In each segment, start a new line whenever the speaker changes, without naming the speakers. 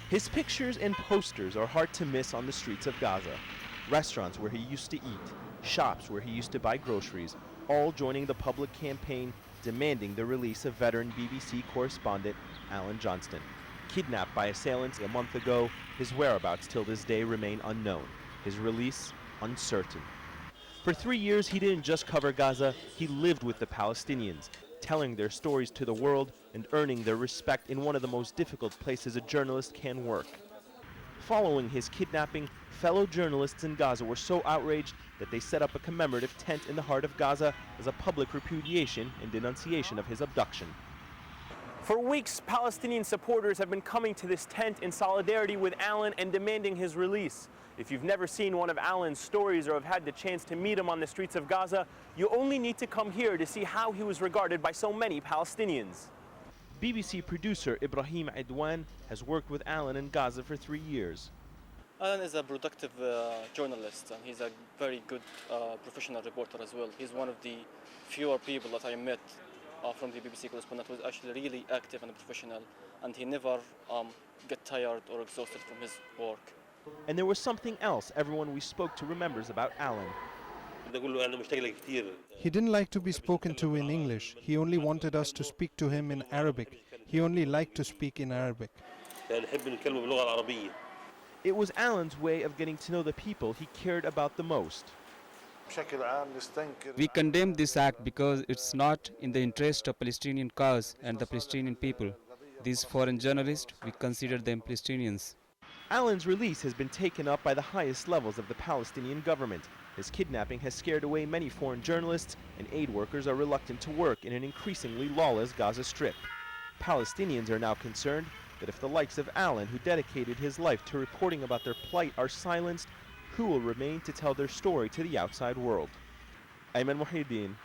His pictures and posters are hard to miss on the streets of Gaza. Restaurants where he used to eat, shops where he used to buy groceries, all joining the public campaign demanding the release of veteran BBC correspondent Alan Johnston. Kidnapped by assailants a month ago, his whereabouts till this day remain unknown. His release uncertain. For 3 years, he didn't just cover Gaza, he lived with the Palestinians, telling their stories to the world and earning their respect in one of the most difficult places a journalist can work. Following his kidnapping, fellow journalists in Gaza were so outraged that they set up a commemorative tent in the heart of Gaza as a public repudiation and denunciation of his abduction. For weeks, Palestinian supporters have been coming to this tent in solidarity with Alan and demanding his release. If you've never seen one of Alan's stories or have had the chance to meet him on the streets of Gaza, you only need to come here to see how he was regarded by so many Palestinians. BBC producer Ibrahim Idwan has worked with Alan in Gaza for 3 years.
Alan is a productive journalist, and he's a very good professional reporter as well. He's one of the fewer people that I met from the BBC correspondent who is actually really active and professional, and he never get tired or exhausted from his work.
And there was something else everyone we spoke to remembers about Alan.
He didn't like to be spoken to in English. He only wanted us to speak to him in Arabic. He only liked to speak in Arabic.
It was Alan's way of getting to know the people he cared about the most.
We condemn this act because it's not in the interest of Palestinian cause and the Palestinian people. These foreign journalists, we consider them Palestinians.
Alan's release has been taken up by the highest levels of the Palestinian government. His kidnapping has scared away many foreign journalists, and aid workers are reluctant to work in an increasingly lawless Gaza Strip. Palestinians are now concerned that if the likes of Alan, who dedicated his life to reporting about their plight, are silenced, who will remain to tell their story to the outside world? Ayman Mohyeldin,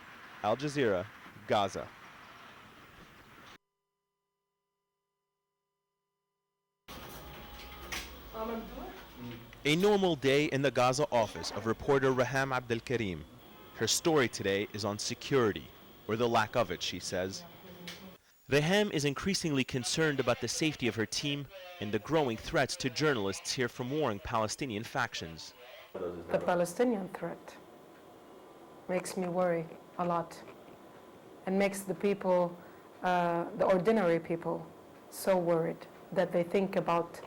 Al Jazeera, Gaza. A normal day in the Gaza office of reporter Raham Abdelkarim. Her story today is on security, or the lack of it, she says. Raham is increasingly concerned about the safety of her team and the growing threats to journalists here from warring Palestinian factions.
The Palestinian threat makes me worry a lot and makes the people, the ordinary people, so worried that they think about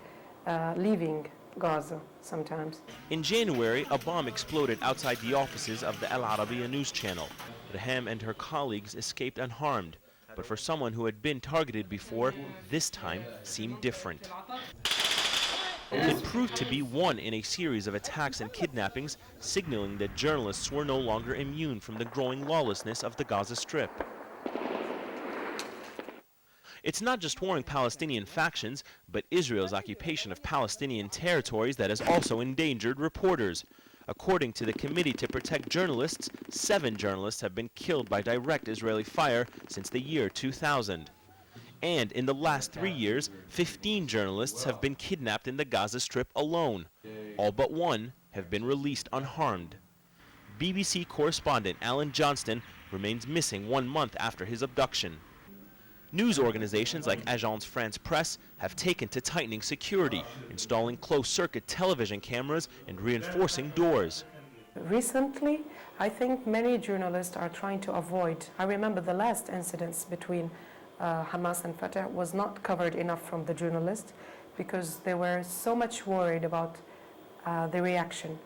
leaving Gaza sometimes.
In January, a bomb exploded outside the offices of the Al Arabiya news channel. Raham and her colleagues escaped unharmed, but for someone who had been targeted before, this time seemed different. It proved to be one in a series of attacks and kidnappings, signaling that journalists were no longer immune from the growing lawlessness of the Gaza Strip. It's not just warring Palestinian factions, but Israel's occupation of Palestinian territories that has also endangered reporters. According to the Committee to Protect Journalists, 7 journalists have been killed by direct Israeli fire since the year 2000. And in the last 3 years, 15 journalists have been kidnapped in the Gaza Strip alone. All but one have been released unharmed. BBC correspondent Alan Johnston remains missing 1 month after his abduction. News organizations like Agence France Presse have taken to tightening security, installing closed-circuit television cameras and reinforcing doors.
Recently, I think many journalists are trying to avoid. I remember the last incidents between Hamas and Fatah was not covered enough from the journalists because they were so much worried about the reaction.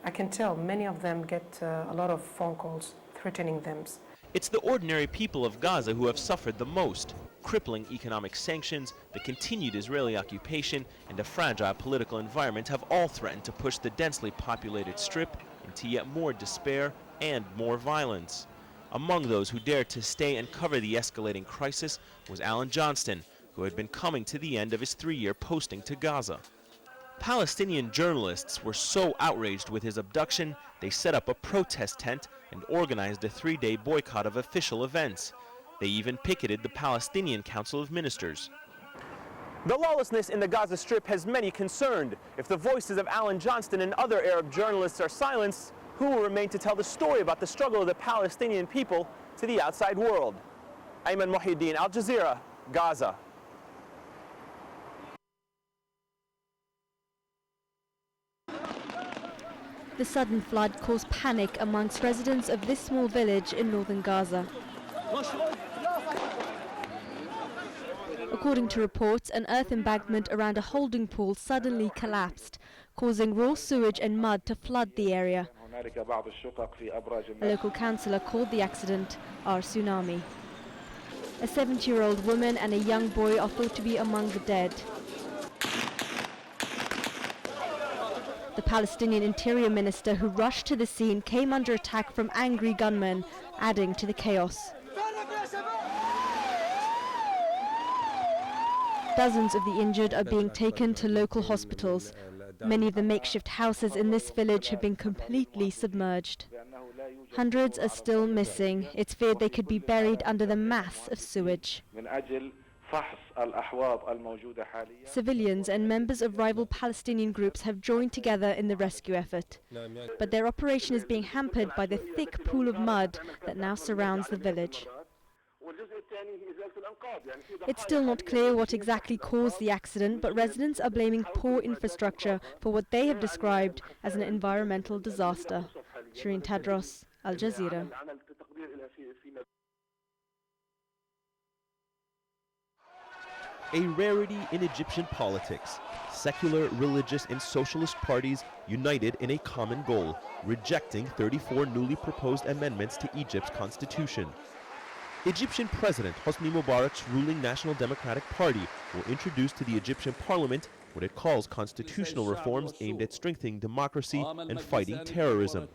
I can tell many of them get a lot of phone calls threatening them.
It's the ordinary people of Gaza who have suffered the most. Crippling economic sanctions, the continued Israeli occupation, and a fragile political environment have all threatened to push the densely populated Strip into yet more despair and more violence. Among those who dared to stay and cover the escalating crisis was Alan Johnston, who had been coming to the end of his 3-year posting to Gaza. Palestinian journalists were so outraged with his abduction, they set up a protest tent and organized a 3-day boycott of official events. They even picketed the Palestinian Council of Ministers. The lawlessness in the Gaza Strip has many concerned. If the voices of Alan Johnston and other Arab journalists are silenced, who will remain to tell the story about the struggle of the Palestinian people to the outside world? Ayman Mohyeldin, Al Jazeera, Gaza.
The sudden flood caused panic amongst residents of this small village in northern Gaza. According to reports, an earth embankment around a holding pool suddenly collapsed, causing raw sewage and mud to flood the area. A local councillor called the accident our tsunami. A 70-year-old woman and a young boy are thought to be among the dead. The Palestinian Interior Minister who rushed to the scene came under attack from angry gunmen, adding to the chaos. Dozens of the injured are being taken to local hospitals. Many of the makeshift houses in this village have been completely submerged. Hundreds are still missing. It's feared they could be buried under the mass of sewage. Civilians and members of rival Palestinian groups have joined together in the rescue effort. But their operation is being hampered by the thick pool of mud that now surrounds the village. It's still not clear what exactly caused the accident, but residents are blaming poor infrastructure for what they have described as an environmental disaster. Shireen Tadros, Al Jazeera.
A rarity in Egyptian politics. Secular, religious, and socialist parties united in a common goal, rejecting 34 newly proposed amendments to Egypt's constitution. Egyptian President Hosni Mubarak's ruling National Democratic Party will introduce to the Egyptian parliament what it calls constitutional reforms aimed at strengthening democracy and fighting terrorism.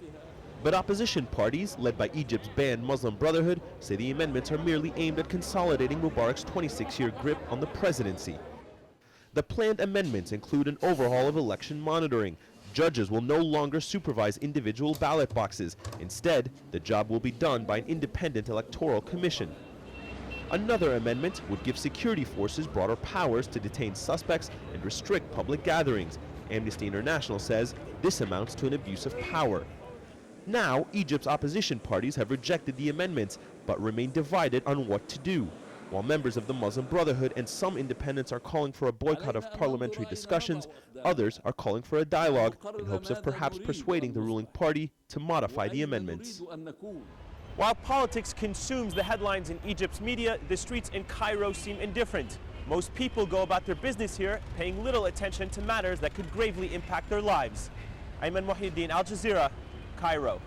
But opposition parties, led by Egypt's banned Muslim Brotherhood, say the amendments are merely aimed at consolidating Mubarak's 26-year grip on the presidency. The planned amendments include an overhaul of election monitoring. Judges will no longer supervise individual ballot boxes. Instead, the job will be done by an independent electoral commission. Another amendment would give security forces broader powers to detain suspects and restrict public gatherings. Amnesty International says this amounts to an abuse of power. Now, Egypt's opposition parties have rejected the amendments, but remain divided on what to do. While members of the Muslim Brotherhood and some independents are calling for a boycott of parliamentary discussions, others are calling for a dialogue in hopes of perhaps persuading the ruling party to modify the amendments. While politics consumes the headlines in Egypt's media, the streets in Cairo seem indifferent. Most people go about their business here, paying little attention to matters that could gravely impact their lives. Ayman Mohyeldin, Al Jazeera, Cairo.